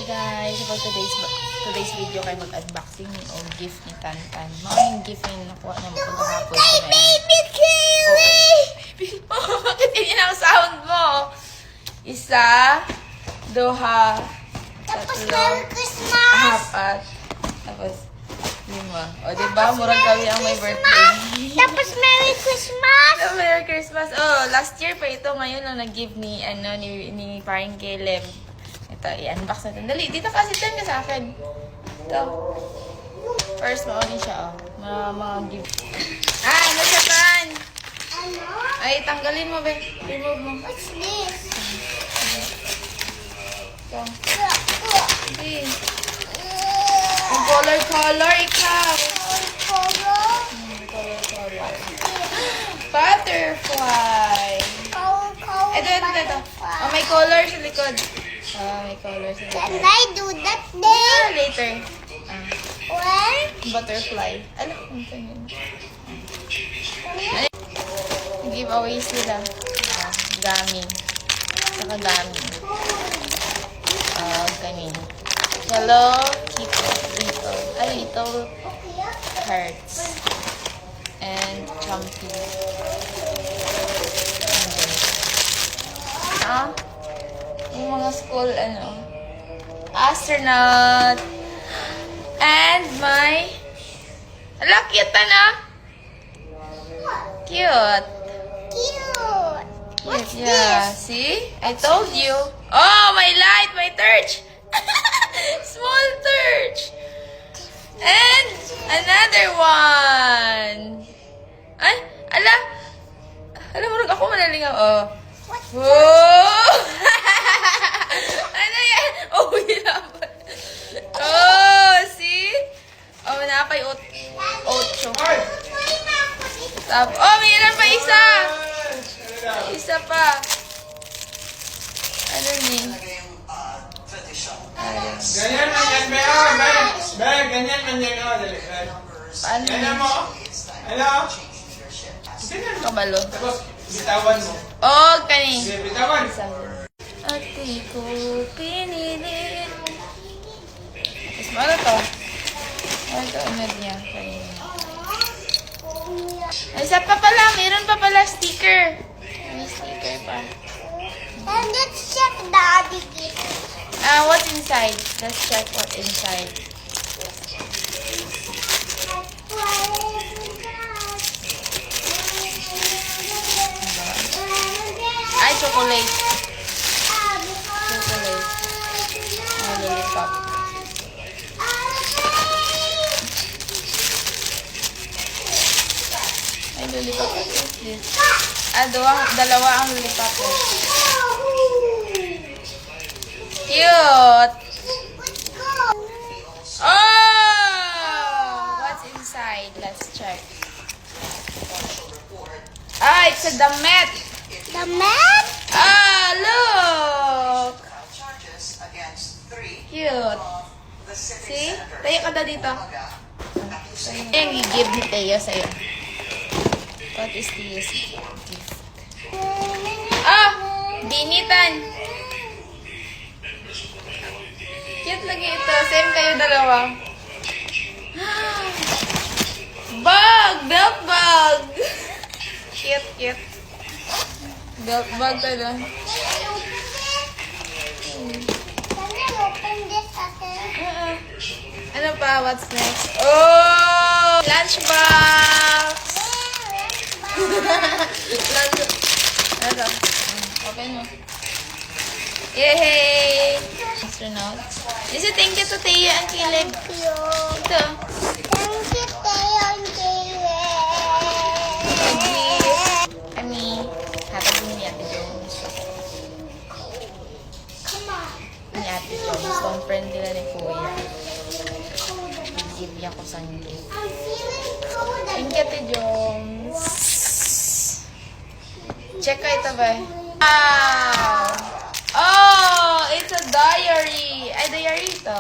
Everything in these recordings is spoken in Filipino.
Hi guys! For today's video kay mag-unboxing o gift ni Tantan. Mga yung gift yung nakuha na mo pagkakapon ko na Baby Kiwi! Oh, bakit ganyan ang sound mo? Isa, duha, Tapos tatlo, Merry Christmas! apat, tapos lima. O diba, murag kami ang may birthday. Tapos Merry Christmas! So, Merry Christmas. Oh, last year pa ito. Ngayon lang nag-give ni paring Caleb. Ito, i-unbox natin. Dali, dito kasi time ka sa akin. Ito. First, maulin siya, oh. Mga gift. Ah, ano siya, Pan? Ano? Ay, tanggalin mo, be. Remove mo. What's this? Ito. Hey. Ang color, ikaw. Color. Butterfly. Ito. Oh, may color sa likod. May color sa Can likod. I do that then? Later. When? Butterfly. Ano? Ito yun. Giveaways nila. Gummy. Saka gummy. Ganyan. Hello Kitty. Little hearts. And Chumpy. Yung mga school, astronaut. And my... Ala, cute na. Cute. Cute! What's Yeah, this? see? I told you. Oh, my light, my torch. Small torch. And another one. Ay, ala. Alam mo, ako manalingaw. Oh. What's Oh! Ano yan? Oh, hirapan. Oh, see? Oh, napay ocho. Oh, mayroon pa isa. Isa pa. Ano ni? Ganyan man yan, be, ganyan man yan, dali, be. Paano Ganyan ni? mo, ano? Ganyan mo. Kabalo. Tapos, bitawan mo. Oh, kanin. Sige, bitawan. Ate ko pinili. Tapos ano to? Ano to? Ano niya? Kanina. Ay, isa pa pala. Meron pa pala sticker. May sticker pa. And let's check Daddy gift. What's inside? Let's check what's inside. Ay, chocolate. Chocolate. Lollipop. Ay, lollipop. What is this? Dalawa ang lollipop. Cute! Oh! What's inside? Let's check. It's a damit! The mat? Look! Cute. See? Tayo ka na dito. Yung i-give ni Teo sa'yo. What is this gift? Binitan! Cute lagi ito. Same kayo dalawa. Bag! Belt bag! Cute. Belt bag talaga. Can I open this again? Ano pa? What's next? Oh! Lunchbox! Ano to? Open mo. Yay! Astronaut. Isa thank you to Teo ang Caleb. Ito. Thank you, Tayo and Hatag din ni Ate Jones. Come on. Ni Ate Jones. Tong friend nila ni Kuya. Give ko sa inyo. I'm feeling cold. Thank you, Ate Jones. Check ko ito ba? Wow! Oh! It's a diary! Ay, diary ito.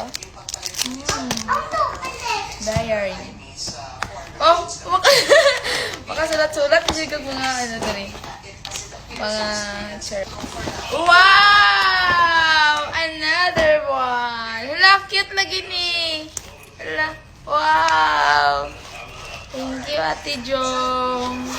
Diary. Oh! Makasulat-sulat. Kasi kag mga mga shirt. Wow! Another one! lagi ni. Hala. Wow! Thank you, Ate Jones.